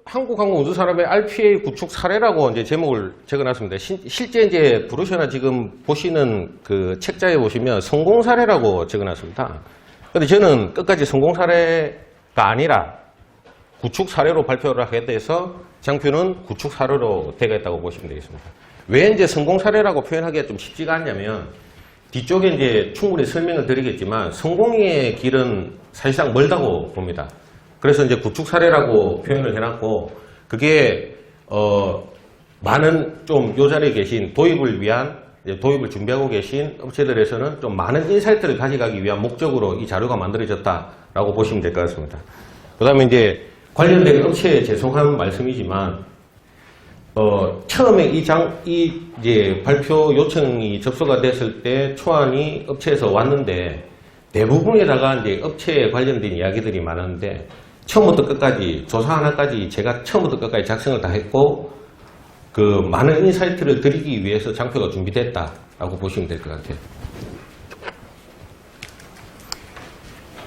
한국항공우주산업의 RPA 구축 사례라고 이제 제목을 적어놨습니다. 실제 이제 브로셔나 지금 보시는 그 책자에 보시면 성공 사례라고 적어놨습니다. 근데 저는 끝까지 성공 사례가 아니라 구축 사례로 발표를 하게 돼서 장표는 구축 사례로 되겠다고 보시면 되겠습니다. 왜 이제 성공 사례라고 표현하기가 좀 쉽지가 않냐면 뒤쪽에 이제 충분히 설명을 드리겠지만 성공의 길은 사실상 멀다고 봅니다. 그래서 이제 구축 사례라고 표현을 해놨고 그게 많은 좀 요 자리에 계신 도입을 위한 도입을 준비하고 계신 업체들에서는 좀 많은 인사이트를 가져가기 위한 목적으로 이 자료가 만들어졌다라고 보시면 될 것 같습니다. 그 다음에 이제 관련된 업체에 죄송한 말씀이지만 처음에 이 이제 발표 요청이 접수가 됐을 때 초안이 업체에서 왔는데 대부분에다가 이제 업체에 관련된 이야기들이 많았는데 처음부터 끝까지 조사 하나까지 제가 처음부터 끝까지 작성을 다 했고 그 많은 인사이트를 드리기 위해서 장표가 준비됐다라고 보시면 될 것 같아요.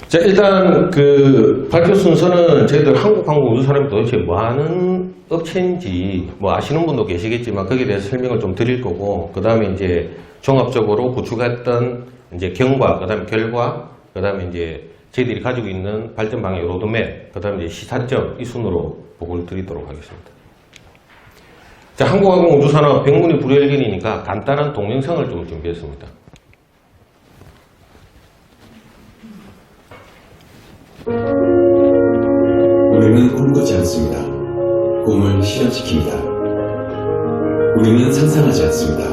자, 일단 그 발표 순서는 저희들 한국항공우주산업이 도대체 뭐 하는 업체인지 뭐 아시는 분도 계시겠지만 거기에 대해서 설명을 좀 드릴 거고 그 다음에 이제 종합적으로 구축했던 이제 경과, 그 다음에 결과, 그 다음에 이제 저희들이 가지고 있는 발전 방향 로드맵, 그 다음에 이제 시사점 이 순으로 보고를 드리도록 하겠습니다. 자, 한국항공우주산업 백문이 불여일견이니까 간단한 동영상을 좀 준비했습니다. 우리는 꿈꾸지 않습니다. 꿈을 실현시킵니다. 우리는 상상하지 않습니다.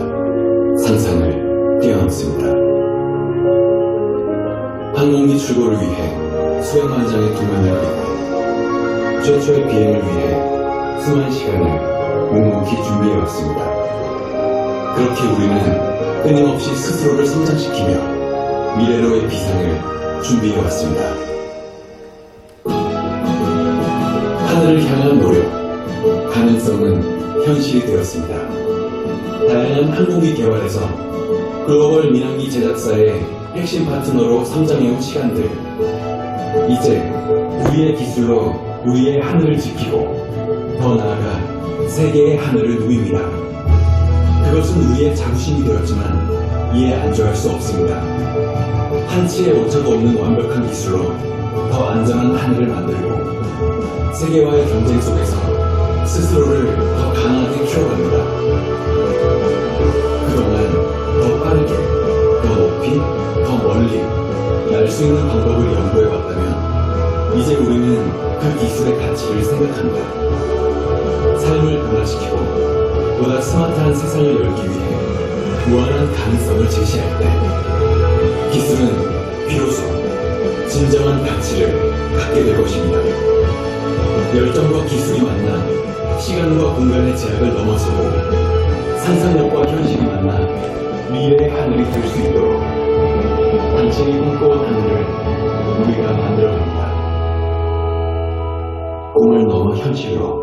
상상을 뛰어넘습니다. 항공기 출고를 위해 수행 환장의 두면을 그리고 최초의 비행을 위해 수많은 시간을 묵묵히 준비해왔습니다. 그렇게 우리는 끊임없이 스스로를 성장시키며 미래로의 비상을 준비해왔습니다. 하늘을 향한 노력, 가능성은 현실이 되었습니다. 다양한 항공기 개발에서 글로벌 민항기 제작사의 핵심 파트너로 성장해온 시간들, 이제 우리의 기술로 우리의 하늘을 지키고 더 나아가 세계의 하늘을 누빕니다. 그것은 우리의 자부심이 되었지만 이에 안주할 수 없습니다. 한치의 오차도 없는 완벽한 기술로 더 안전한 하늘을 만들고 세계와의 경쟁 속에서 스스로를 더 강하게 키워갑니다. 그동안 더 빠르게, 더 높이, 더 멀리 날 수 있는 방법을 연구해왔다면 이제 우리는 그 기술의 가치를 생각합니다. 삶을 변화시키고 보다 스마트한 세상을 열기 위해 무한한 가능성을 제시할 때 기술은 비로소 진정한 가치를 갖게 될 것입니다. 열정과 기술이 만나 시간과 공간의 제약을 넘어서고 상상력과 현실이 만나 미래의 하늘이 될 수 있도록 당신이 꿈꿔온 하늘을 우리가 만들어갑니다. 꿈을 넘어 현실로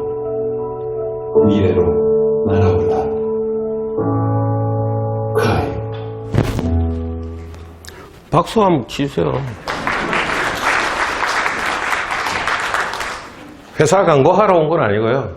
미래로 날아올라. 카이. 박수 한번 치세요. 회사 광고하러 온 건 아니고요.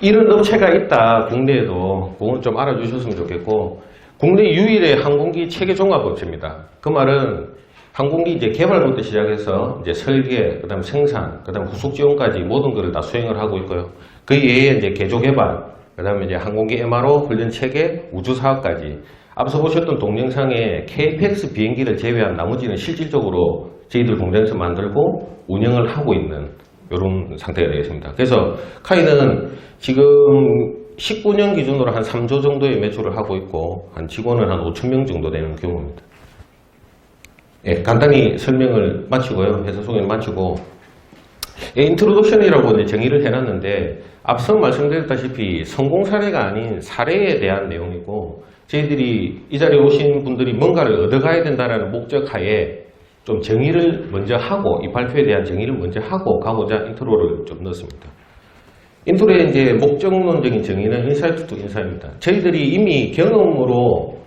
이런 업체가 있다, 국내에도. 그건 좀 알아주셨으면 좋겠고, 국내 유일의 항공기 체계 종합업체입니다. 그 말은 항공기 이제 개발부터 시작해서 이제 설계, 그 다음 생산, 그 다음 후속 지원까지 모든 것을 다 수행을 하고 있고요. 그 외에 이제 개조 개발, 그 다음에 이제 항공기 MRO 훈련 체계, 우주 사업까지. 앞서 보셨던 동영상에 KPX 비행기를 제외한 나머지는 실질적으로 저희들 공장에서 만들고 운영을 하고 있는 이런 상태가 되겠습니다. 그래서 카이는 지금 19년 기준으로 한 3조 정도의 매출을 하고 있고 한 직원은 한 5,000명 정도 되는 규모입니다. 예, 간단히 설명을 마치고요. 회사 소개를 마치고 인트로덕션이라고 이제 정의를 해놨는데 앞서 말씀드렸다시피 성공 사례가 아닌 사례에 대한 내용이고 저희들이 이 자리에 오신 분들이 뭔가를 얻어가야 된다는 목적 하에 좀 정의를 먼저 하고 이 발표에 대한 정의를 먼저 하고 가고자 인트로를 좀 넣었습니다. 인트로의 이제 목적론적인 정의는 인사이트 투 인사입니다. 저희들이 이미 경험으로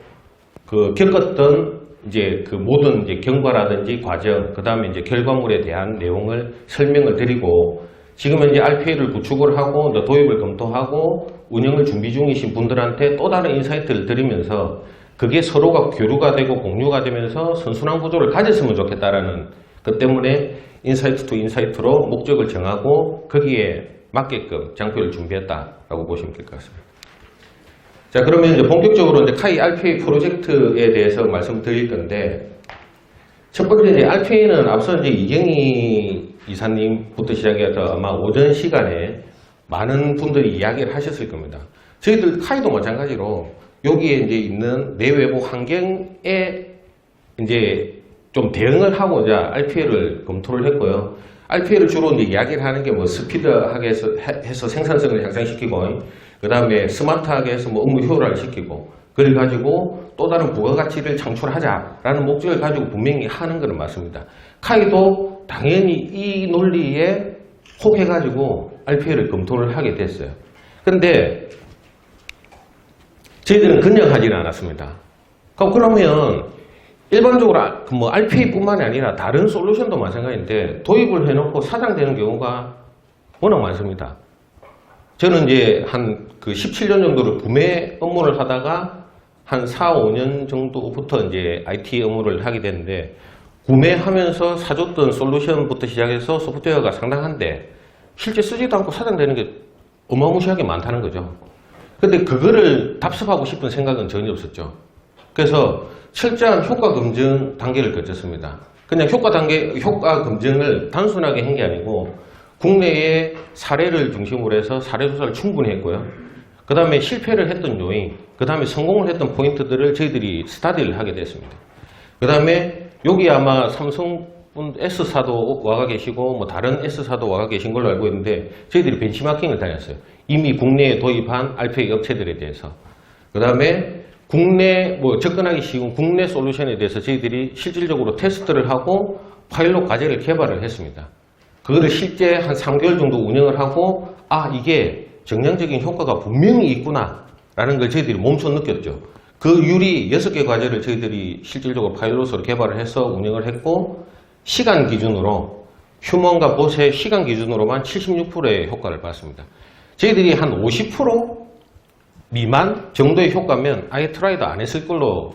겪었던 이제 그 모든 이제 경과라든지 과정, 그 다음에 이제 결과물에 대한 내용을 설명을 드리고 지금 현재 RPA를 구축을 하고 도입을 검토하고 운영을 준비 중이신 분들한테 또 다른 인사이트를 드리면서 그게 서로가 교류가 되고 공유가 되면서 선순환 구조를 가졌으면 좋겠다라는 그 때문에 인사이트 투 인사이트로 목적을 정하고 거기에 맞게끔 장표를 준비했다라고 보시면 될 것 같습니다. 자, 그러면 이제 본격적으로 이제 카이 RPA 프로젝트에 대해서 말씀드릴 건데, 첫 번째 이제 RPA는 앞서 이제 이경희 이사님부터 시작해서 아마 오전 시간에 많은 분들이 이야기를 하셨을 겁니다. 저희들 카이도 마찬가지로 여기에 이제 있는 내외부 환경에 이제 좀 대응을 하고자 RPA를 검토를 했고요. RPA를 주로 이제 이야기를 하는 게 뭐 스피드하게 해서 생산성을 향상시키고, 그 다음에 스마트하게 해서 뭐 업무 효율화를 시키고, 그걸 가지고 또 다른 부가가치를 창출하자라는 목적을 가지고 분명히 하는 것은 맞습니다. 카이도 당연히 이 논리에 혹해가지고 RPA를 검토를 하게 됐어요. 그런데 저희들은 그냥 하지는 않았습니다. 그러면 일반적으로 뭐 RPA뿐만이 아니라 다른 솔루션도 마찬가지인데 도입을 해놓고 사장되는 경우가 워낙 많습니다. 저는 이제 한 그 17년 정도를 구매 업무를 하다가 한 4, 5년 정도부터 이제 IT 업무를 하게 됐는데, 구매하면서 사줬던 솔루션부터 시작해서 소프트웨어가 상당한데 실제 쓰지도 않고 사장되는 게 어마무시하게 많다는 거죠. 근데 그거를 답습하고 싶은 생각은 전혀 없었죠. 그래서 철저한 효과 검증 단계를 거쳤습니다. 그냥 효과 검증을 단순하게 한 게 아니고 국내의 사례를 중심으로 해서 사례 조사를 충분히 했고요. 그 다음에 실패를 했던 요인, 그 다음에 성공을 했던 포인트들을 저희들이 스타디를 하게 됐습니다. 그 다음에 여기 아마 삼성분 S사도 와가 계시고 뭐 다른 S사도 와가 계신 걸로 알고 있는데 저희들이 벤치마킹을 다녔어요. 이미 국내에 도입한 RPA 업체들에 대해서. 그 다음에 국내 뭐 접근하기 쉬운 국내 솔루션에 대해서 저희들이 실질적으로 테스트를 하고 파일럿 과제를 개발을 했습니다. 그거를 실제 한 3개월 정도 운영을 하고 이게 정량적인 효과가 분명히 있구나 라는 걸 저희들이 몸소 느꼈죠. 그 유리 6개 과제를 저희들이 실질적으로 파일럿으로 개발을 해서 운영을 했고, 시간 기준으로 휴먼과 봇의 시간 기준으로만 76%의 효과를 봤습니다. 저희들이 한 50% 미만 정도의 효과면 아예 트라이도 안 했을 걸로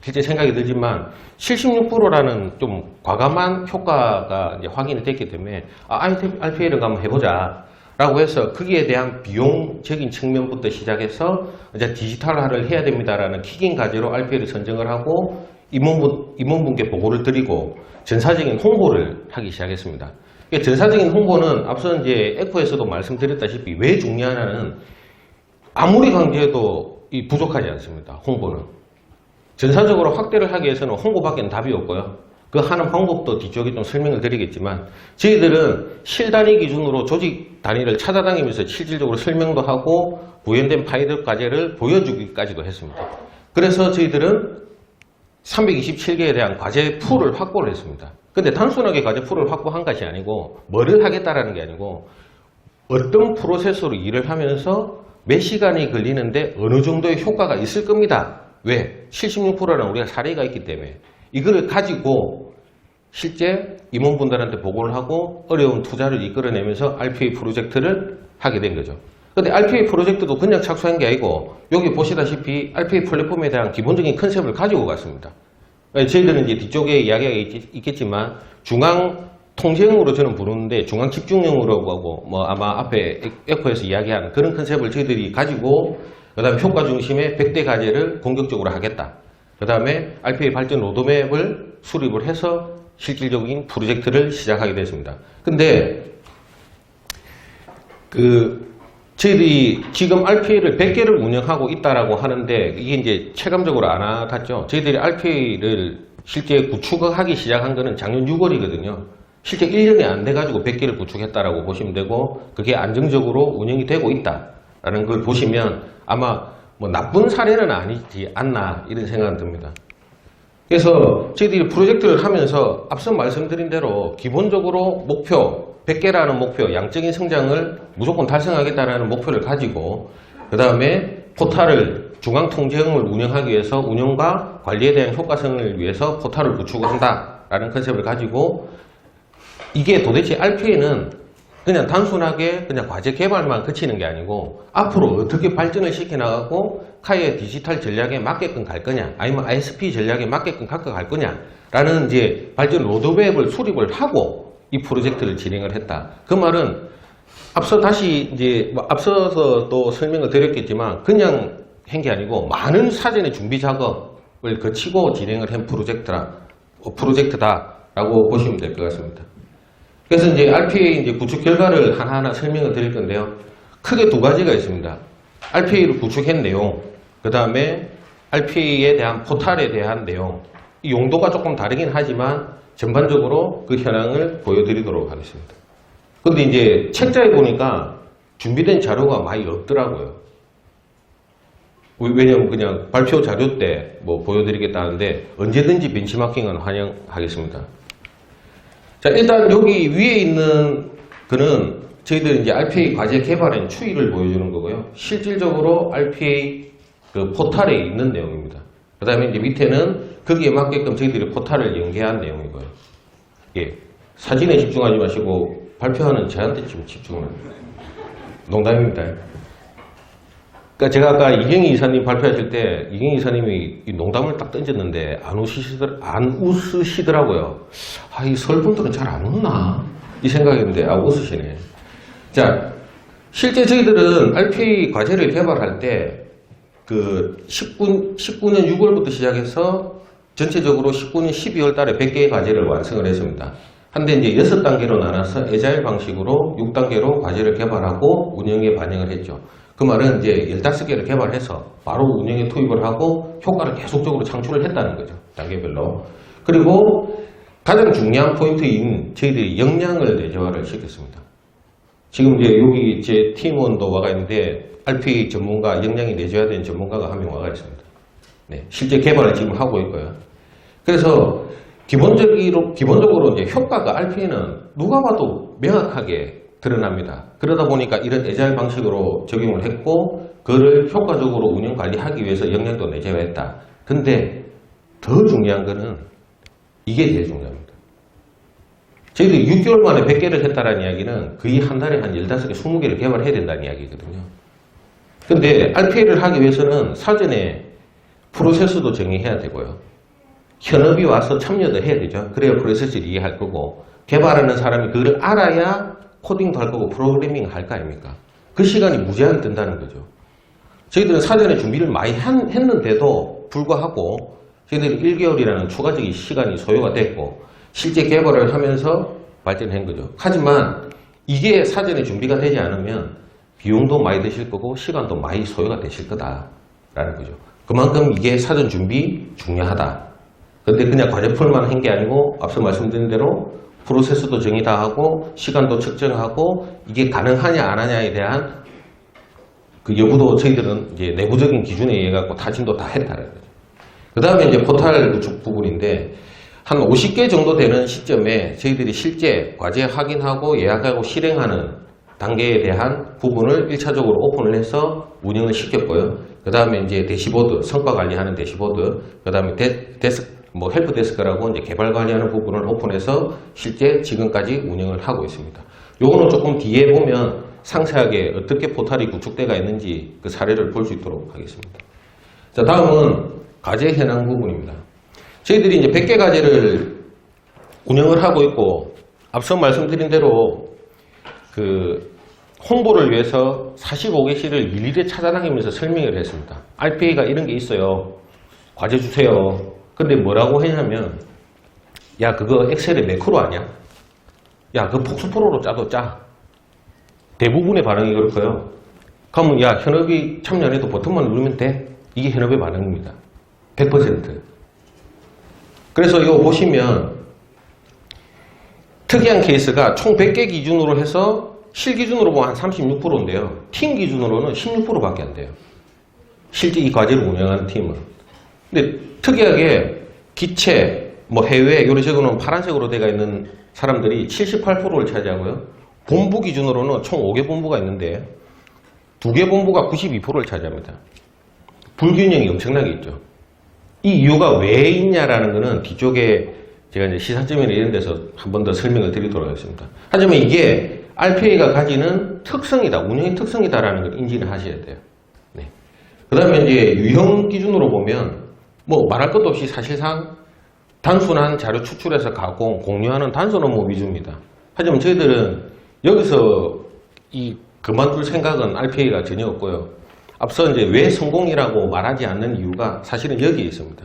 실제 생각이 들지만 76%라는 좀 과감한 효과가 이제 확인이 됐기 때문에 RPA를 한번 해보자 라고 해서 거기에 대한 비용적인 측면부터 시작해서 이제 디지털화를 해야 됩니다라는 킥인 과제로 RPA를 선정을 하고 임원분께 보고를 드리고 전사적인 홍보를 하기 시작했습니다. 전사적인 홍보는 앞서 이제 에코에서도 말씀드렸다시피 왜 중요하냐는 아무리 강조해도 부족하지 않습니다. 홍보는. 전사적으로 확대를 하기 위해서는 홍보밖에는 답이 없고요. 그 하는 방법도 뒤쪽에 좀 설명을 드리겠지만 저희들은 실단위 기준으로 조직 단위를 찾아다니면서 실질적으로 설명도 하고 구현된 파일럿 과제를 보여주기까지도 했습니다. 그래서 저희들은 327개에 대한 과제 풀을 확보를 했습니다. 근데 단순하게 과제 풀을 확보한 것이 아니고 뭐를 하겠다라는 게 아니고 어떤 프로세스로 일을 하면서 몇 시간이 걸리는데 어느 정도의 효과가 있을 겁니다. 왜? 76%라는 우리가 사례가 있기 때문에 이거를 가지고 실제 임원분들한테 보고를 하고 어려운 투자를 이끌어내면서 RPA 프로젝트를 하게 된 거죠. 근데 RPA 프로젝트도 그냥 착수한 게 아니고 여기 보시다시피 RPA 플랫폼에 대한 기본적인 컨셉을 가지고 갔습니다. 저희들은 이제 뒤쪽에 이야기가 있겠지만 중앙 통제형으로 저는 부르는데 중앙 집중형으로 하고 뭐 아마 앞에 에코에서 이야기한 그런 컨셉을 저희들이 가지고 그 다음에 효과 중심의 100대 과제를 공격적으로 하겠다. 그 다음에 RPA 발전 로드맵을 수립을 해서 실질적인 프로젝트를 시작하게 됐습니다. 근데 저희들이 지금 RPA를 100개를 운영하고 있다라고 하는데 이게 이제 체감적으로 안 와닿죠. 저희들이 RPA를 실제 구축하기 시작한 거는 작년 6월이거든요. 실제 1년이 안 돼가지고 100개를 구축했다라고 보시면 되고 그게 안정적으로 운영이 되고 있다라는 걸 보시면 아마 뭐 나쁜 사례는 아니지 않나 이런 생각이 듭니다. 그래서 저희들이 프로젝트를 하면서 앞서 말씀드린 대로 기본적으로 목표 100개라는 목표, 양적인 성장을 무조건 달성하겠다는 목표를 가지고 그 다음에 포탈을 중앙통제형을 운영하기 위해서 운영과 관리에 대한 효과성을 위해서 포탈을 구축을 한다라는 컨셉을 가지고 이게 도대체 RPA는 그냥 단순하게 그냥 과제 개발만 그치는 게 아니고 앞으로 어떻게 발전을 시켜나가고 카이의 디지털 전략에 맞게끔 갈 거냐, 아니면 ISP 전략에 맞게끔 갖고 갈 거냐라는 이제 발전 로드맵을 수립을 하고 이 프로젝트를 진행을 했다. 그 말은 앞서 다시 이제 앞서서 또 설명을 드렸겠지만 그냥 한 게 아니고 많은 사전의 준비 작업을 거치고 진행을 한 프로젝트다라고 보시면 될 것 같습니다. 그래서 이제 RPA 이제 구축 결과를 하나하나 설명을 드릴 건데요. 크게 두 가지가 있습니다. RPA를 구축한 내용, 그 다음에 RPA에 대한 포탈에 대한 내용. 이 용도가 조금 다르긴 하지만 전반적으로 그 현황을 보여드리도록 하겠습니다. 근데 이제 책자에 보니까 준비된 자료가 많이 없더라고요. 왜냐면 그냥 발표 자료 때 뭐 보여드리겠다는데 언제든지 벤치마킹은 환영하겠습니다. 자, 일단 여기 위에 있는 거는 저희들 이제 RPA 과제 개발한 추이를 보여주는 거고요. 실질적으로 RPA 그 포탈에 있는 내용입니다. 그 다음에 이제 밑에는 거기에 맞게끔 저희들이 포탈을 연계한 내용이고요. 예. 사진에 집중하지 마시고 발표하는 저한테 좀 집중을. 농담입니다. 그러니까 제가 아까 이경희 이사님 발표하실 때 이경희 이사님이 이 농담을 딱 던졌는데 안 웃으시더라고요. 아, 이 서울분들은 잘 안 웃나? 이 생각했는데 웃으시네. 자, 실제 저희들은 RPA 과제를 개발할 때 그 19년 6월부터 시작해서 전체적으로 19년 12월 달에 100개의 과제를 완성을 했습니다. 한데 이제 6단계로 나눠서 에자일 방식으로 6단계로 과제를 개발하고 운영에 반영을 했죠. 그 말은 이제 15개를 개발해서 바로 운영에 투입을 하고 효과를 계속적으로 창출을 했다는 거죠. 단계별로. 그리고 가장 중요한 포인트인 저희들이 역량을 내재화를 시켰습니다. 지금 이제 여기 제 팀원도 와가 있는데 RPA 전문가, 역량이 내재화된 전문가가 한 명 와가 있습니다. 네, 실제 개발을 지금 하고 있고요. 그래서 기본적으로 이제 효과가 RPA는 누가 봐도 명확하게 드러납니다. 그러다 보니까 이런 에자일 방식으로 적용을 했고 그를 효과적으로 운영 관리하기 위해서 역량도 내재화했다. 근데 더 중요한 거는 이게 제일 중요합니다. 저희들이 6개월 만에 100개를 했다는 이야기는 거의 한 달에 한 15개, 20개를 개발해야 된다는 이야기거든요. 근데 RPA를 하기 위해서는 사전에 프로세스도 정의해야 되고요. 현업이 와서 참여도 해야 되죠. 그래야 프로세스를 이해할 거고 개발하는 사람이 그걸 알아야 코딩도 할 거고 프로그래밍 할 거 아닙니까? 그 시간이 무제한 든다는 거죠. 저희들은 사전에 준비를 많이 했는데도 불구하고 저희들이 1개월이라는 추가적인 시간이 소요가 됐고 실제 개발을 하면서 발전한 거죠. 하지만 이게 사전에 준비가 되지 않으면 비용도 많이 드실 거고 시간도 많이 소요가 되실 거다라는 거죠. 그만큼 이게 사전 준비 중요하다. 근데 그냥 과제풀만 한 게 아니고 앞서 말씀드린 대로 프로세스도 정의 다 하고 시간도 측정하고 이게 가능하냐 안 하냐에 대한 그 여부도 저희들은 이제 내부적인 기준에 의해 갖고 타진도 다 했다는 거죠. 그 다음에 이제 포탈 구축 부분인데 한 50개 정도 되는 시점에 저희들이 실제 과제 확인하고 예약하고 실행하는 단계에 대한 부분을 1차적으로 오픈을 해서 운영을 시켰고요. 그 다음에 이제 대시보드, 성과 관리하는 대시보드, 그 다음에 헬프 데스크라고 이제 개발 관리하는 부분을 오픈해서 실제 지금까지 운영을 하고 있습니다. 요거는 조금 뒤에 보면 상세하게 어떻게 포탈이 구축되어 있는지 그 사례를 볼 수 있도록 하겠습니다. 자, 다음은 과제 현황 부분입니다. 저희들이 이제 100개 과제를 운영을 하고 있고 앞서 말씀드린 대로 그 홍보를 위해서 45개실을 일일이 찾아다니면서 설명을 했습니다. RPA가 이런 게 있어요. 과제 주세요. 근데 뭐라고 했냐면 야 그거 엑셀의 매크로 아니야? 야 그거 폭스프로로 짜도 짜. 대부분의 반응이 그렇고요. 그러면 야 현업이 참여 안 해도 버튼만 누르면 돼. 이게 현업의 반응입니다. 100%. 그래서 이거 보시면 특이한 케이스가 총 100개 기준으로 해서 실 기준으로 보면 한 36%인데요. 팀 기준으로는 16%밖에 안 돼요. 실제 이 과제를 운영하는 팀은. 근데 특이하게 기체, 뭐 해외, 이런 식으로는 파란색으로 되어 있는 사람들이 78%를 차지하고요. 본부 기준으로는 총 5개 본부가 있는데 2개 본부가 92%를 차지합니다. 불균형이 엄청나게 있죠. 이 이유가 왜 있냐라는 거는 뒤쪽에 제가 이제 시사점이나 이런 데서 한 번 더 설명을 드리도록 하겠습니다. 하지만 이게 RPA가 가지는 특성이다, 운영의 특성이다라는 걸 인지를 하셔야 돼요. 네. 그 다음에 이제 유형 기준으로 보면 뭐 말할 것도 없이 사실상 단순한 자료 추출해서 가공, 공유하는 단순 업무 위주입니다. 하지만 저희들은 여기서 그만둘 생각은 RPA가 전혀 없고요. 앞서 이제 왜 성공이라고 말하지 않는 이유가 사실은 여기에 있습니다.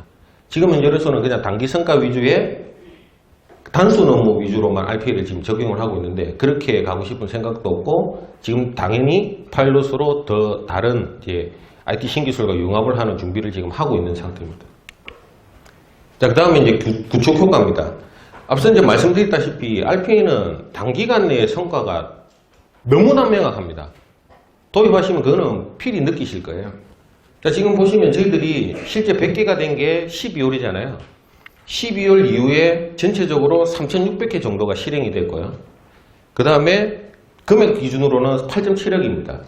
지금 현재로서는 그냥 단기 성과 위주의 단순 업무 위주로만 RPA를 지금 적용을 하고 있는데 그렇게 가고 싶은 생각도 없고 지금 당연히 파일럿으로 더 다른 이제 IT 신기술과 융합을 하는 준비를 지금 하고 있는 상태입니다. 자, 그 다음에 이제 구축 효과입니다. 앞서 이제 말씀드렸다시피 RPA는 단기간 내의 성과가 너무나 명확합니다. 도입하시면 그거는 필히 느끼실 거예요. 자, 지금 보시면 저희들이 실제 100개가 된 게 12월이잖아요. 12월 이후에 전체적으로 3,600개 정도가 실행이 됐고요. 그 다음에 금액 기준으로는 8.7억입니다.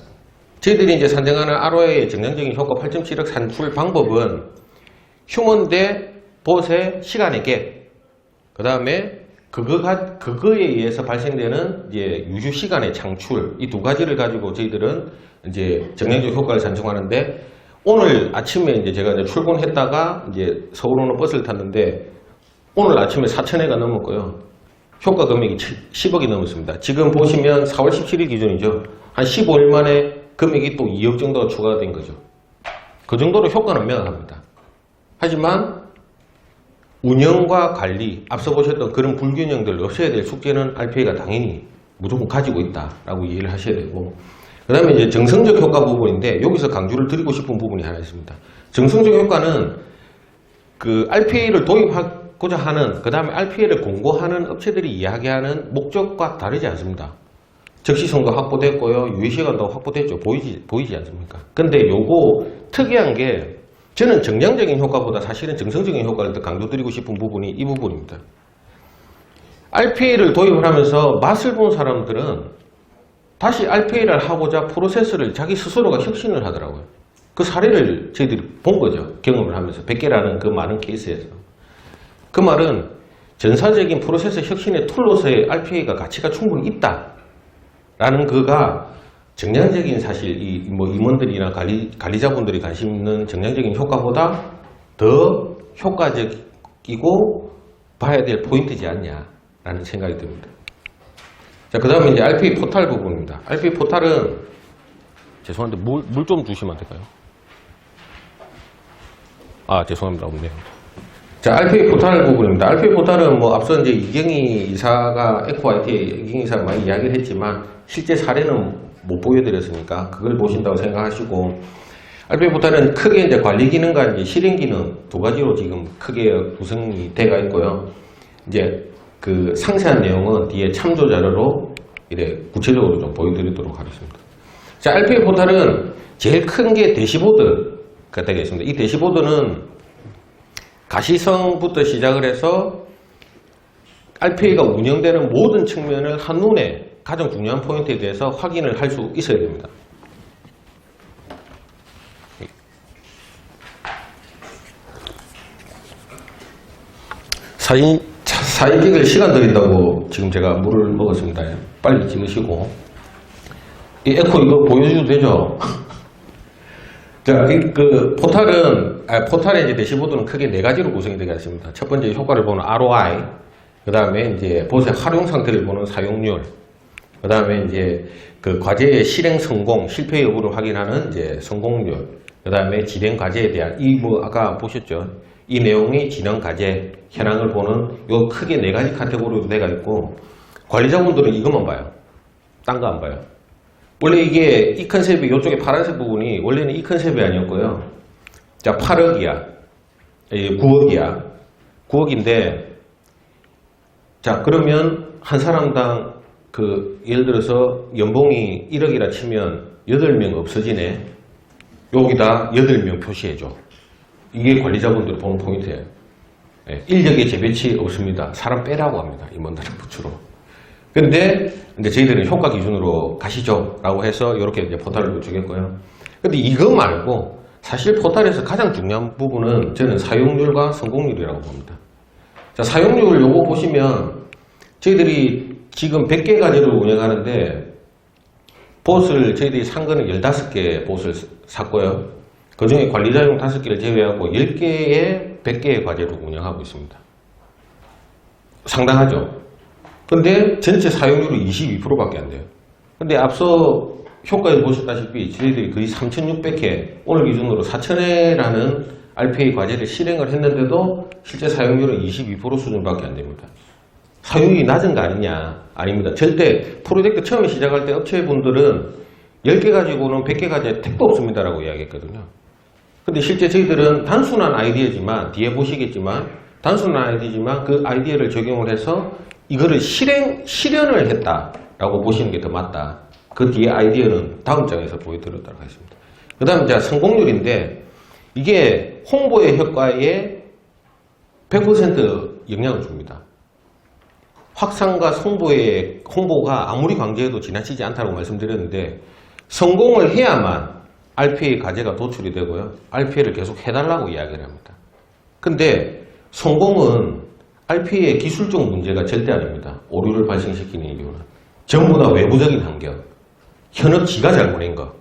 저희들이 이제 산정하는 ROI의 정량적인 효과 8.7억 산출 방법은 휴먼 대 봇의 시간의 갭, 그 다음에 그거에 의해서 발생되는 이제 유주 시간의 창출, 이 두 가지를 가지고 저희들은 이제 정량적 효과를 산정하는데 오늘 아침에 이제 제가 이제 출근했다가 이제 서울 오는 버스를 탔는데 오늘 아침에 4,000회가 넘었고요. 효과 금액이 10억이 넘었습니다. 지금 보시면 4월 17일 기준이죠. 한 15일 만에 금액이 또 2억 정도가 추가가 된 거죠. 그 정도로 효과는 명확합니다. 하지만 운영과 관리, 앞서 보셨던 그런 불균형들을 없애야 될 숙제는 RPA가 당연히 무조건 가지고 있다라고 이해를 하셔야 되고, 그 다음에 이제 정성적 효과 부분인데 여기서 강조를 드리고 싶은 부분이 하나 있습니다. 정성적 효과는 그 RPA를 도입하고자 하는, 그 다음에 RPA를 공고하는 업체들이 이야기하는 목적과 다르지 않습니다. 적시성도 확보됐고요, 유예시간도 확보됐죠. 보이지 않습니까? 근데 요거 특이한 게 저는 정량적인 효과보다 사실은 정성적인 효과를 더 강조드리고 싶은 부분이 이 부분입니다. RPA를 도입을 하면서 맛을 본 사람들은 다시 RPA를 하고자 프로세스를 자기 스스로가 혁신을 하더라고요. 그 사례를 저희들이 본 거죠. 경험을 하면서 100개라는 그 많은 케이스에서. 그 말은 전사적인 프로세스 혁신의 툴로서의 RPA가 가치가 충분히 있다라는 그가 정량적인 사실 임원들이나 관리자분들이 관심 있는 정량적인 효과보다 더 효과적이고 봐야 될 포인트지 않냐라는 생각이 듭니다. 자, 그 다음에 이제 RPA 포탈 부분입니다. RPA 포탈은 죄송한데 물 좀 주시면 안 될까요? 아, 죄송합니다. 없네요. 자, RPA 포탈 부분입니다. RPA 포탈은 뭐 앞서 이제 이경희 이사가 에코IT의 이경희 이사가 많이 이야기를 했지만 실제 사례는 못 보여드렸으니까 그걸 보신다고 생각하시고, RPA 포탈은 크게 이제 관리 기능과 이제 실행 기능 두 가지로 지금 크게 구성이 되어 있고요. 이제 그 상세한 내용은 뒤에 참조 자료로 이래 구체적으로 좀 보여드리도록 하겠습니다. 자, RPA 포탈은 제일 큰 게 대시보드가 되겠습니다. 이 대시보드는 가시성부터 시작을 해서 RPA가 운영되는 모든 측면을 한눈에 가장 중요한 포인트에 대해서 확인을 할 수 있어야 됩니다. 사진 찍을 시간 드린다고 지금 제가 물을 먹었습니다. 빨리 찍으시고. 이 에코 이거 보여줘도 되죠? 자, 그 포탈의 이제 대시보드는 크게 네 가지로 구성이 되어 있습니다. 첫 번째 효과를 보는 ROI, 그 다음에 이제 봇의 활용 상태를 보는 사용률, 그 다음에 이제 그 과제의 실행 성공, 실패 여부를 확인하는 이제 성공률, 그 다음에 진행 과제에 대한 아까 보셨죠? 이 내용이 진행 과제 현황을 보는 요 크게 네 가지 카테고리로 되어 있고, 관리자분들은 이것만 봐요. 딴 거 안 봐요. 원래 이게 이 컨셉이 이쪽에 파란색 부분이 원래는 이 컨셉이 아니었고요. 자, 8억이야. 9억이야. 9억인데, 자, 그러면 한 사람당 예를 들어서 연봉이 1억이라 치면 8명 없어지네. 여기다 8명 표시해줘. 이게 관리자분들이 보는 포인트예요. 인력의 재배치 없습니다. 사람 빼라고 합니다. 임원들은 부추로. 근데 이제 저희들은 효과 기준으로 가시죠 라고 해서 이렇게 이제 포탈을 주겠고요. 근데 이거 말고 사실 포탈에서 가장 중요한 부분은 저는 사용률과 성공률이라고 봅니다. 자, 사용률 요거 보시면 저희들이 지금 100개 과제를 운영하는데 봇을 저희들이 산 거는 15개 봇을 샀고요. 그 중에 관리자용 5개를 제외하고 10개의 100개의 과제를 운영하고 있습니다. 상당하죠. 근데 전체 사용률은 22%밖에 안 돼요. 근데 앞서 효과에서 보셨다시피 저희들이 거의 3,600회, 오늘 기준으로 4,000회라는 RPA 과제를 실행을 했는데도 실제 사용률은 22% 수준밖에 안 됩니다. 사용률이 낮은 거 아니냐? 아닙니다. 절대 프로젝트 처음에 시작할 때 업체분들은 10개 가지고는 100개 과제 택도 없습니다라고 이야기했거든요. 근데 실제 저희들은 단순한 아이디어지만, 뒤에 보시겠지만 단순한 아이디어지만 그 아이디어를 적용을 해서 이거를 실현을 했다라고 보시는 게 더 맞다. 그 뒤에 아이디어는 다음 장에서 보여드리도록 하겠습니다. 그 다음 이제 성공률인데 이게 홍보의 효과에 100% 영향을 줍니다. 확산과 홍보가 아무리 강조해도 지나치지 않다고 말씀드렸는데 성공을 해야만 RPA 과제가 도출이 되고요. RPA를 계속 해달라고 이야기를 합니다. 근데 성공은 RPA의 기술적 문제가 절대 아닙니다. 오류를 발생시키는 이유는 전부 다 외부적인 환경. 현업 지가 잘못한 거.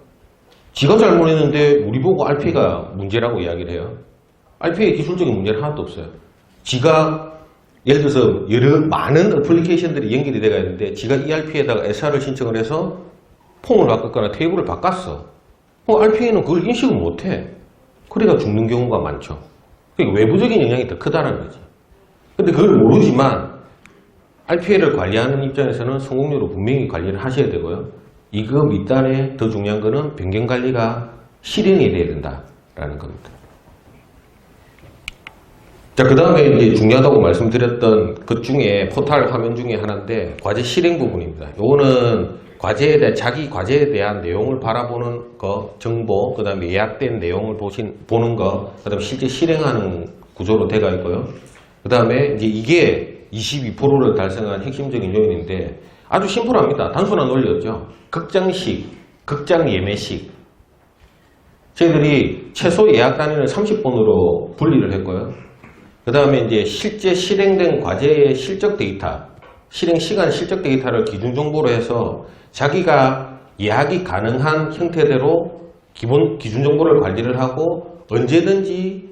지가 잘못했는데 우리 보고 RPA가 문제라고 이야기를 해요. RPA의 기술적인 문제는 하나도 없어요. 지가 예를 들어서 많은 어플리케이션들이 연결이 돼가 있는데 지가 ERP에다가 SR을 신청을 해서 폼을 바꿨거나 테이블을 바꿨어. RPA는 그걸 인식을 못해. 그래가 죽는 경우가 많죠. 그러니까 외부적인 영향이 더 크다는 거지. 근데 그걸 모르지만 RPA를 관리하는 입장에서는 성공률을 분명히 관리를 하셔야 되고요. 이거 밑단에 더 중요한 거는 변경관리가 실행이 돼야 된다라는 겁니다. 자, 그 다음에 이제 중요하다고 말씀드렸던 것 중에 포탈 화면 중에 하나인데 과제 실행 부분입니다. 요거는 과제에 대한 자기 과제에 대한 내용을 바라보는 거, 정보, 그 다음에 예약된 내용을 보는 거, 그 다음에 실제 실행하는 구조로 되어 있고요. 그 다음에 이제 이게 22%를 달성한 핵심적인 요인인데 아주 심플합니다. 단순한 논리였죠. 극장식, 극장 예매식. 저희들이 최소 예약 단위를 30번으로 분리를 했고요. 그 다음에 이제 실제 실행된 과제의 실적 데이터, 실행 시간 실적 데이터를 기준 정보로 해서 자기가 예약이 가능한 형태대로 기본 기준 정보를 관리를 하고 언제든지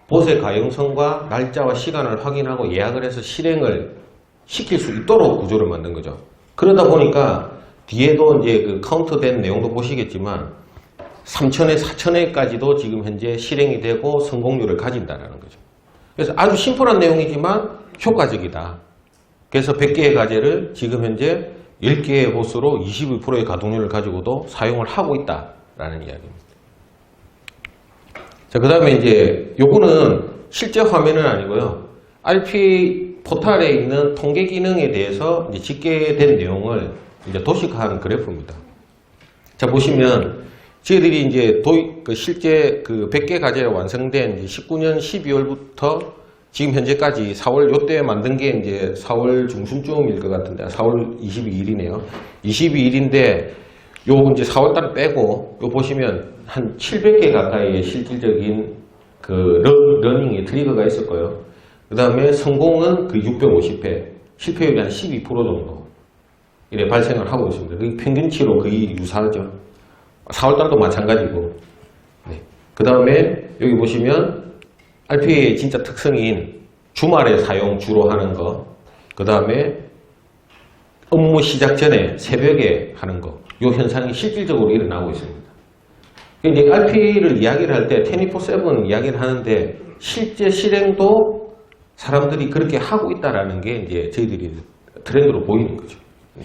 봇의 가용성과 날짜와 시간을 확인하고 예약을 해서 실행을 시킬 수 있도록 구조를 만든 거죠. 그러다 보니까 뒤에도 이제 그 카운트된 내용도 보시겠지만 3,000회, 4,000회까지도 지금 현재 실행이 되고 성공률을 가진다는 거죠. 그래서 아주 심플한 내용이지만 효과적이다. 그래서 100개의 과제를 지금 현재 10개의 봇으로 22%의 가동률을 가지고도 사용을 하고 있다라는 이야기입니다. 자, 그 다음에 이제 요거는 실제 화면은 아니고요. RPA 포탈에 있는 통계 기능에 대해서 이제 집계된 내용을 이제 도식한 그래프입니다. 자, 보시면 저희들이 이제 실제 그 100개 과제가 완성된 19년 12월부터 지금 현재까지 4월 요때 만든 게 이제 4월 중순쯤일 것 같은데 4월 22일이네요. 22일인데 요 이제 4월달 빼고 요 보시면 한 700개 가까이의 실질적인 그 러닝의 트리거가 있을 거예요. 그 다음에 성공은 그 650회, 실패율이 한 12% 정도 이래 발생을 하고 있습니다. 그게 평균치로 거의 유사하죠. 4월달도 마찬가지고. 네. 그 다음에 여기 보시면 RPA의 진짜 특성인 주말에 사용 주로 하는 거, 그 다음에 업무 시작 전에 새벽에 하는 거, 이 현상이 실질적으로 일어나고 있습니다. 이제 RPA를 이야기를 할 때 24/7 이야기를 하는데 실제 실행도 사람들이 그렇게 하고 있다라는 게 이제 저희들이 트렌드로 보이는 거죠. 네.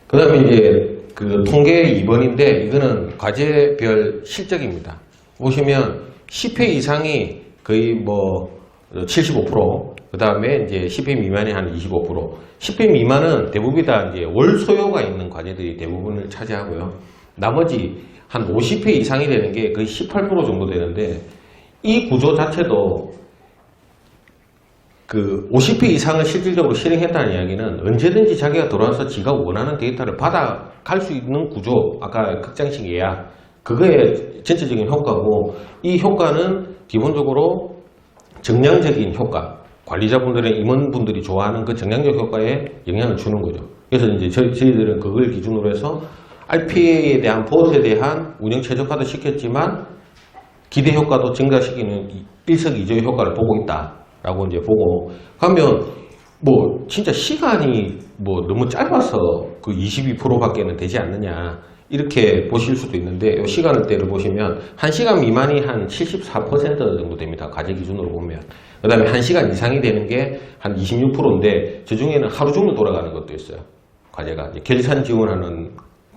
그 다음에 이제 그 통계 2번인데 이거는 과제별 실적입니다. 보시면 10회 이상이 거의 뭐 75%, 그 다음에 이제 10회 미만이 한 25%, 10회 미만은 대부분 다 이제 월 소요가 있는 과제들이 대부분을 차지하고요. 나머지 한 50회 이상이 되는 게 거의 18% 정도 되는데 이 구조 자체도 그 50회 이상을 실질적으로 실행했다는 이야기는 언제든지 자기가 들어와서 지가 원하는 데이터를 받아갈 수 있는 구조, 아까 극장식 예약, 그거의 전체적인 효과고 이 효과는 기본적으로 정량적인 효과, 관리자분들의 임원분들이 좋아하는 그 정량적 효과에 영향을 주는 거죠. 그래서 이제 저희들은 그걸 기준으로 해서 RPA에 대한 보트에 대한 운영 최적화도 시켰지만 기대 효과도 증가시키는 일석이조의 효과를 보고 있다라고 이제 보고 가면 뭐 진짜 시간이 뭐 너무 짧아서 그 22%밖에는 되지 않느냐 이렇게 보실 수도 있는데 이 시간대를 보시면 1시간 미만이 한 74% 정도 됩니다. 과제 기준으로 보면. 그 다음에 1시간 이상이 되는 게 한 26%인데 저 중에는 하루 종일 돌아가는 것도 있어요. 과제가 이제 결산 지원하는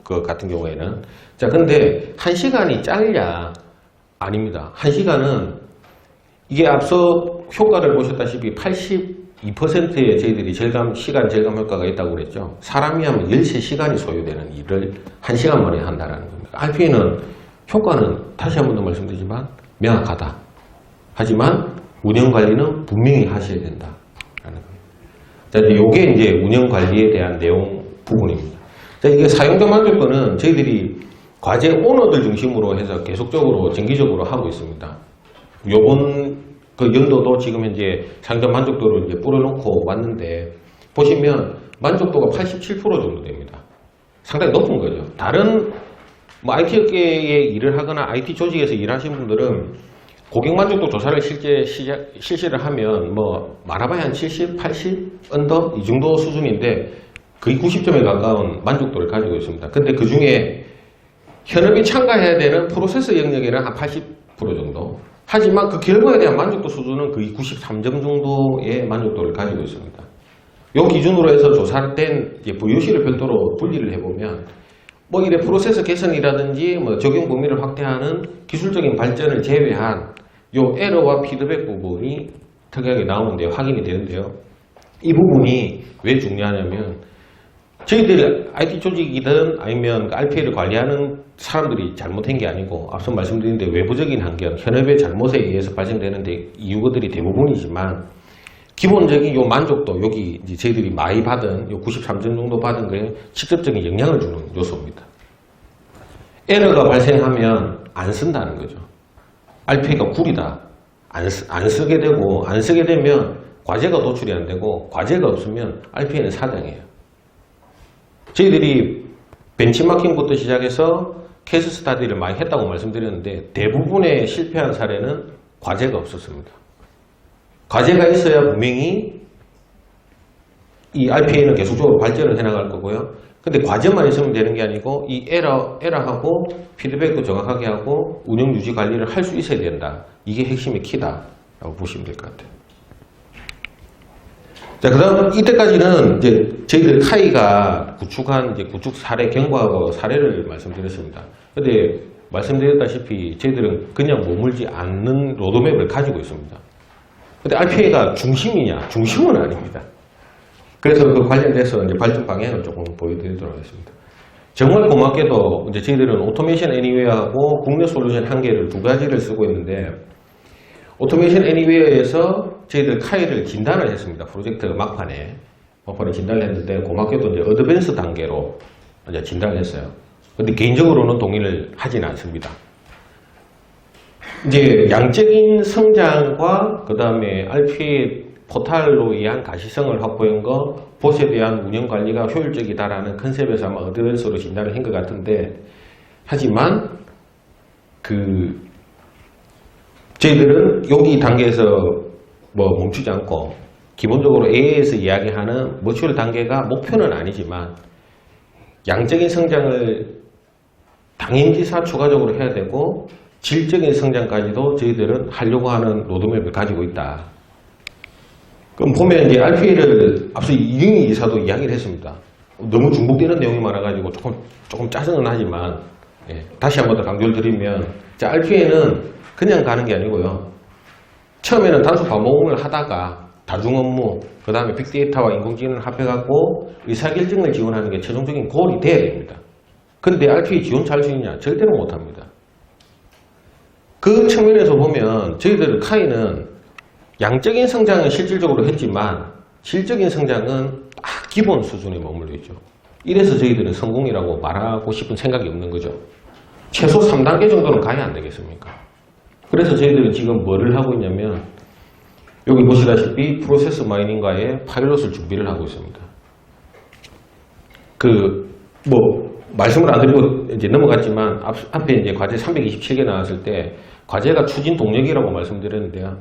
것 같은 경우에는. 자, 근데 1시간이 짧냐? 아닙니다. 1시간은 이게 앞서 효과를 보셨다시피 82%의 저희들이 시간 절감 효과가 있다고 그랬죠. 사람이 하면 13시간이 소요되는 일을 1시간 만에 한다는 겁니다. RPA는 효과는 다시 한 번 더 말씀드리지만 명확하다. 하지만 운영관리는 분명히 하셔야 된다라는 겁니다. 자, 이게 이제 운영관리에 대한 내용 부분입니다. 자, 이게 사용자 만족도는 저희들이 과제 오너들 중심으로 해서 계속적으로 정기적으로 하고 있습니다. 요번 그 연도도 지금 현재 사용자 만족도를 이제 뿌려놓고 왔는데 보시면 만족도가 87% 정도 됩니다. 상당히 높은 거죠. 다른 뭐 IT 업계에 일을 하거나 IT 조직에서 일하시는 분들은 고객 만족도 조사를 실시를 하면 뭐 많아봐야 한 70, 80 언더 이 정도 수준인데 거의 90점에 가까운 만족도를 가지고 있습니다. 근데 그 중에 현업이 참가해야 되는 프로세스 영역에는 한 80% 정도. 하지만 그 결과에 대한 만족도 수준은 거의 93점 정도의 만족도를 가지고 있습니다. 이 기준으로 해서 조사된 VOC를 별도로 분리를 해보면 뭐 이래 프로세스 개선이라든지 뭐 적용 범위를 확대하는 기술적인 발전을 제외한 요 에러와 피드백 부분이 특이하게 나오는데요. 확인이 되는데요. 이 부분이 왜 중요하냐면 저희들이 IT 조직이든 아니면 RPA를 관리하는 사람들이 잘못한 게 아니고 앞서 말씀드린 데 외부적인 환경, 현업의 잘못에 의해서 발생되는 이유들이 대부분이지만 기본적인 요 만족도, 여기 이제 저희들이 많이 받은 요 93점 정도 받은 거에 직접적인 영향을 주는 요소입니다. 에러가 발생하면 안 쓴다는 거죠. RPA가 구리다. 안 쓰게 되고, 안 쓰게 되면 과제가 도출이 안 되고, 과제가 없으면 RPA는 사장이에요. 저희들이 벤치마킹부터 시작해서 케이스 스타디를 많이 했다고 말씀드렸는데 대부분의 실패한 사례는 과제가 없었습니다. 과제가 있어야 분명히 이 RPA는 계속적으로 발전을 해나갈 거고요. 근데 과제만 있으면 되는 게 아니고 이 에러하고 피드백도 정확하게 하고 운영 유지 관리를 할 수 있어야 된다. 이게 핵심의 키다라고 보시면 될 것 같아요. 자, 그 다음, 이때까지는 이제 저희들 카이가 구축한 이제 구축 사례, 경과하고 사례를 말씀드렸습니다. 근데 말씀드렸다시피 저희들은 그냥 머물지 않는 로드맵을 가지고 있습니다. 근데 RPA가 중심이냐? 중심은 아닙니다. 그래서 그 관련돼서 이제 발전 방향을 조금 보여드리도록 하겠습니다. 정말 고맙게도 이제 저희들은 오토메이션 애니웨어하고 국내 솔루션 한 개를 두 가지를 쓰고 있는데 오토메이션 애니웨어에서 저희들 카이를 진단을 했습니다. 프로젝트 막판에 진단을 했는데 고맙게도 이제 어드밴스 단계로 이제 진단을 했어요. 근데 개인적으로는 동의를 하진 않습니다. 이제 양적인 성장과 그 다음에 RPA 포탈로 의한 가시성을 확보한 거, 보스에 대한 운영 관리가 효율적이다라는 컨셉에서 아마 어드밴스로 진단을 한 것 같은데, 하지만 저희들은 여기 단계에서 뭐 멈추지 않고 기본적으로 AA에서 이야기하는 머추얼 단계가 목표는 아니지만 양적인 성장을 당연지사 추가적으로 해야 되고 질적인 성장까지도 저희들은 하려고 하는 로드맵을 가지고 있다. 그럼 보면 이제 RPA를 앞서 이경희 이사도 이야기를 했습니다. 너무 중복되는 내용이 많아가지고 조금 짜증은 하지만 다시 한 번 더 강조를 드리면 RPA는 그냥 가는 게 아니고요. 처음에는 단수 반복을 하다가 다중 업무, 그 다음에 빅데이터와 인공지능을 합해갖고 의사결정을 지원하는 게 최종적인 골이 돼야 됩니다. 근데 RPA 지원할 수 있냐? 절대로 못합니다. 그 측면에서 보면 저희들 카이는 양적인 성장은 실질적으로 했지만 실적인 성장은 딱 기본 수준에 머물러 있죠. 이래서 저희들은 성공이라고 말하고 싶은 생각이 없는 거죠. 최소 3단계 정도는 가야 안 되겠습니까? 그래서 저희들은 지금 뭐를 하고 있냐면 여기 보시다시피 프로세스 마이닝과의 파일럿을 준비를 하고 있습니다. 말씀을 안 드리고 이제 넘어갔지만 앞에 이제 과제 327개 나왔을 때 과제가 추진 동력이라고 말씀드렸는데요.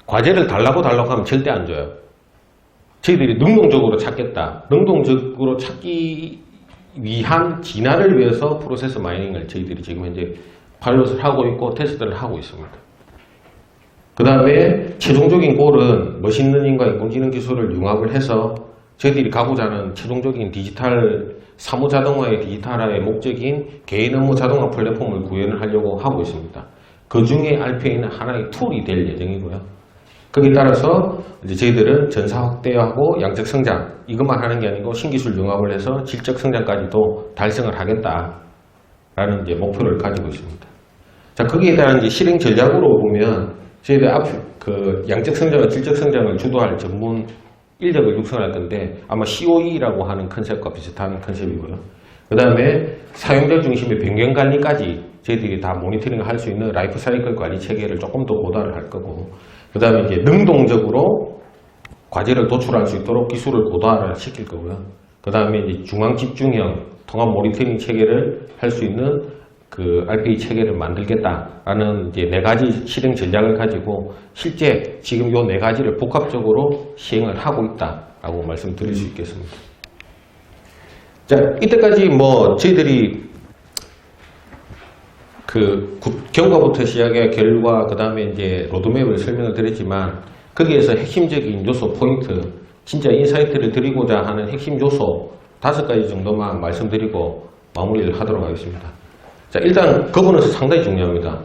과제를 달라고 하면 절대 안 줘요. 저희들이 능동적으로 찾겠다. 능동적으로 찾기 위한 진화를 위해서 프로세스 마이닝을 저희들이 지금 현재 파일럿을 하고 있고 테스트를 하고 있습니다. 그 다음에 최종적인 골은 머신러닝과 인공지능 기술을 융합을 해서 저희들이 가고자 하는 최종적인 디지털 사무자동화의 디지털화의 목적인 개인 업무 자동화 플랫폼을 구현을 하려고 하고 있습니다. 그 중에 RPA는 하나의 툴이 될 예정이고요. 거기에 따라서 이제 저희들은 전사 확대하고 양적 성장 이것만 하는 게 아니고 신기술 융합을 해서 질적 성장까지도 달성을 하겠다라는 이제 목표를 가지고 있습니다. 자, 거기에 대한 이제 실행 전략으로 보면 저희들 양적 성장과 질적 성장을 주도할 전문 인력을 육성할 건데 아마 COE라고 하는 컨셉과 비슷한 컨셉이고요. 그 다음에 사용자 중심의 변경 관리까지 저희들이 다 모니터링을 할 수 있는 라이프 사이클 관리 체계를 조금 더 고도화를 할 거고, 그 다음에 이제 능동적으로 과제를 도출할 수 있도록 기술을 고도화를 시킬 거고요. 그 다음에 이제 중앙 집중형 통합 모니터링 체계를 할 수 있는 그 RPA 체계를 만들겠다라는 이제 4가지 실행 전략을 가지고 실제 지금 요 4가지를 복합적으로 시행을 하고 있다라고 말씀드릴 수 있겠습니다. 자, 이때까지 저희들이 경과부터 시작해 결과, 그 다음에 이제 로드맵을 설명을 드렸지만 거기에서 핵심적인 요소 포인트, 진짜 인사이트를 드리고자 하는 핵심 요소 5가지 정도만 말씀드리고 마무리를 하도록 하겠습니다. 자, 일단 거버넌스 상당히 중요합니다.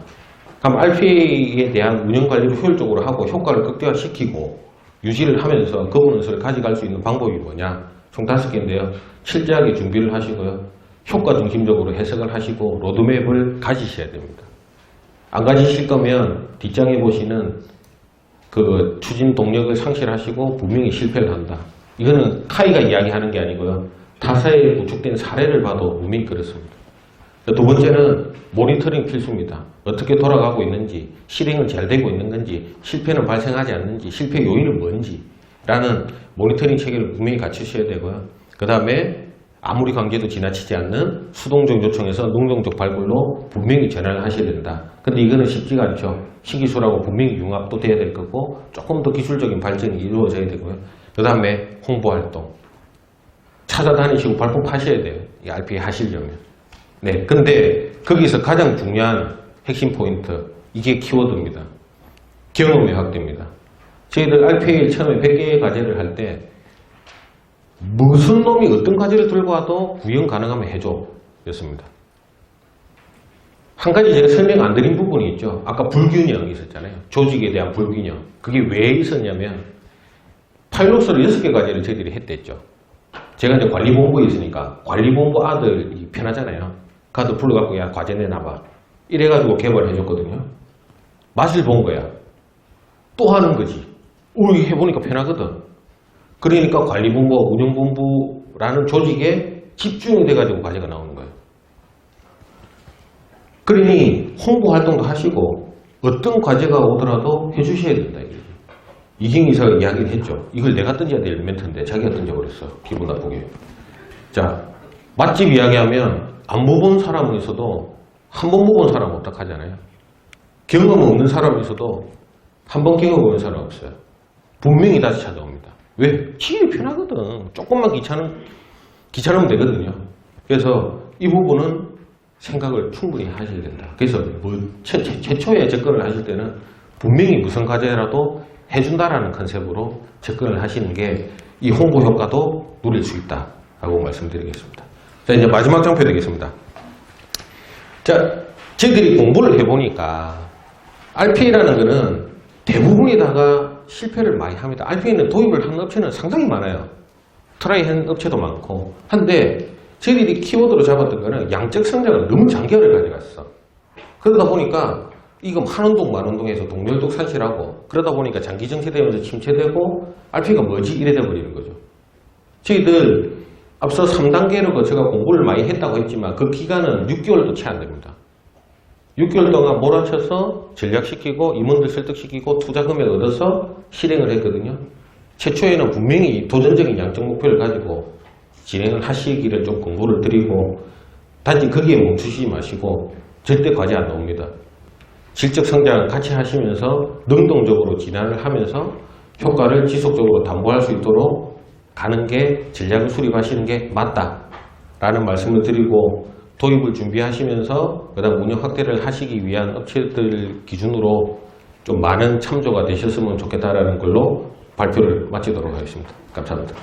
그럼 RPA에 대한 운영 관리를 효율적으로 하고 효과를 극대화시키고 유지를 하면서 거버넌스를 가져갈 수 있는 방법이 뭐냐? 총 5개인데요. 철저하게 준비를 하시고요. 효과 중심적으로 해석을 하시고 로드맵을 가지셔야 됩니다. 안 가지실 거면 뒷장에 보시는 그 추진 동력을 상실하시고 분명히 실패를 한다. 이거는 카이가 이야기하는 게 아니고요. 타사에 구축된 사례를 봐도 분명히 그렇습니다. 두 번째는 모니터링 필수입니다. 어떻게 돌아가고 있는지, 실행은 잘 되고 있는 건지, 실패는 발생하지 않는지, 실패 요인은 뭔지 라는 모니터링 체계를 분명히 갖추셔야 되고요. 그 다음에 아무리 관계도 지나치지 않는 수동적 요청에서 능동적 발굴로 분명히 전환을 하셔야 된다. 근데 이거는 쉽지가 않죠. 신기술하고 분명히 융합도 돼야 될 거고 조금 더 기술적인 발전이 이루어져야 되고요. 그 다음에 홍보활동 찾아다니시고 발품 파셔야 돼요. 이 RPA 하시려면. 네, 근데 거기서 가장 중요한 핵심 포인트, 이게 키워드입니다. 경험의 확대입니다. 저희들 RPA 처음에 100개의 과제를 할 때 무슨 놈이 어떤 과제를 들고 와도 구현 가능하면 해줘 였습니다. 한 가지 제가 설명 안 드린 부분이 있죠. 아까 불균형이 있었잖아요. 조직에 대한 불균형. 그게 왜 있었냐면 파일럿으로 6개 과제를 저희들이 했댔죠. 제가 이제 관리본부에 있으니까 관리본부 아들이 편하잖아요. 가도 불러갖고 야 과제 내놔봐. 이래가지고 개발해줬거든요. 맛을 본 거야. 또 하는 거지. 우리 해보니까 편하거든. 그러니까 관리본부와 운영본부라는 조직에 집중이 돼가지고 과제가 나오는 거예요. 그러니 홍보활동도 하시고 어떤 과제가 오더라도 해주셔야 된다. 이경이사가 이야기를 했죠. 이걸 내가 던져야 될 멘트인데 자기가 던져버렸어. 기분 나쁘게. 자, 맛집 이야기하면 안 먹어본 사람은 있어도 한 번 먹어본 사람은 어떡하잖아요. 경험 없는 사람이 있어도 한 번 경험해본 사람 없어요. 분명히 다시 찾아옵니다. 왜? 지기 편하거든. 조금만 귀찮으면 되거든요. 그래서 이 부분은 생각을 충분히 하셔야 된다. 그래서 최초에 접근을 하실 때는 분명히 무슨 과제라도 해준다라는 컨셉으로 접근을 하시는 게 이 홍보 효과도 누릴 수 있다라고 말씀드리겠습니다. 자, 이제 마지막 장표 되겠습니다. 자, 저희들이 공부를 해보니까 RPA라는 거는 대부분에다가 실패를 많이 합니다. RPA는 도입을 한 업체는 상당히 많아요. 트라이 한 업체도 많고 한데 저희들이 키워드로 잡았던 거는 양적 성장을 너무 장기화를 가져갔어. 그러다 보니까 이거 한운동 만운동에서 동렬독 산실하고 그러다 보니까 장기 정체되면서 침체되고 RPA가 뭐지? 이래 돼버리는 거죠. 저희들 앞서 3단계로 제가 공부를 많이 했다고 했지만 그 기간은 6개월도 채 안 됩니다. 6개월 동안 몰아쳐서 전략시키고 임원들 설득시키고 투자 금액 얻어서 실행을 했거든요. 최초에는 분명히 도전적인 양적 목표를 가지고 진행을 하시기를 좀 공고를 드리고 단지 거기에 멈추시지 마시고 절대 과제 안 나옵니다. 질적 성장을 같이 하시면서 능동적으로 진행을 하면서 효과를 지속적으로 담보할 수 있도록 가는 게 전략을 수립하시는 게 맞다라는 말씀을 드리고 도입을 준비하시면서 그다음 운영 확대를 하시기 위한 업체들 기준으로 좀 많은 참조가 되셨으면 좋겠다라는 걸로 발표를 마치도록 하겠습니다. 감사합니다.